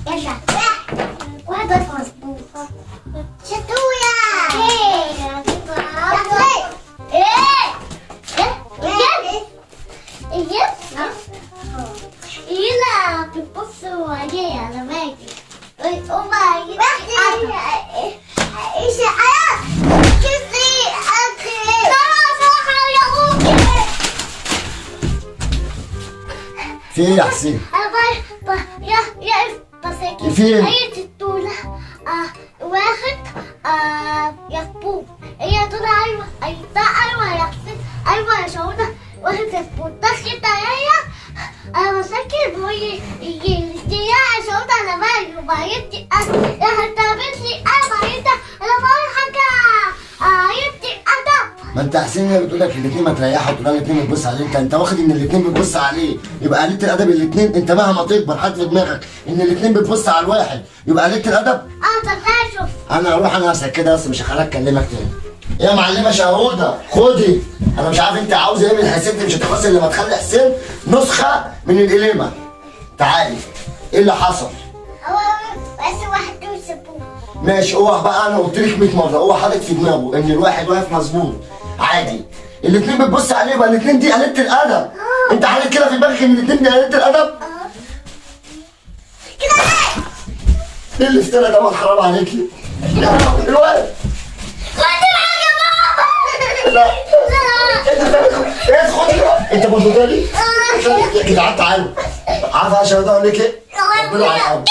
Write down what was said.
يلا واحدة مظبوطة شطورة. ايه يلا بتبصوا عليه على ماجي وما ايش انا كيفي اكل خلاص يا في ايه يا حسين؟ يا فين؟ هي الطولة واحد يكبوب هي طولة أيوة أيوة يا حسين أيوة يا شهودة واحد يكبوب بس كده هي أنا فاكر بوي يجي يا شهودة أنا مالي وبعيدتي يا هتقابلني أنا بعيدة أنا بقول حاجة عيدتي أدب. ما انت حسين هي بتقول لك الاثنين ما تريحوا تقول الاثنين بتبص عليه، انت واخد ان الاثنين بتبص عليه يبقى قليله الادب الاثنين. انت مهما تكبر حاطط في دماغك ان الاثنين بتبص على الواحد يبقى قليله الادب. طب تعالى شوف. انا هروح انا هسكت كده بس مش هخليك اكلمك تاني. يا معلمه شهوده خدي، انا مش عارف انت عاوزه ايه من حسين، انت مش هتخلصي الا لما تخلي حسين نسخه من القليمه. تعالي ايه اللي حصل؟ هو بس واحد وسبوه. ماشي اوعى بقى، انا قلت لك 100 مره اوعى حاطط في دماغه ان الواحد واقف مظبوط عادي، الاثنين بتبص عليه يبقى الاثنين دي قليله الادب. انت حاطط كده في دماغك ان الاثنين دي قليله الادب؟ كده ايه؟ ايه اللي افترى ده؟ ما حرام عليكي الواد. خدي معاك يا بابا. لا لا انت خدي انت برضه تاني يا جدعان تعالوا. عارفه عشان اقول لك ايه؟ ربنا على الارض.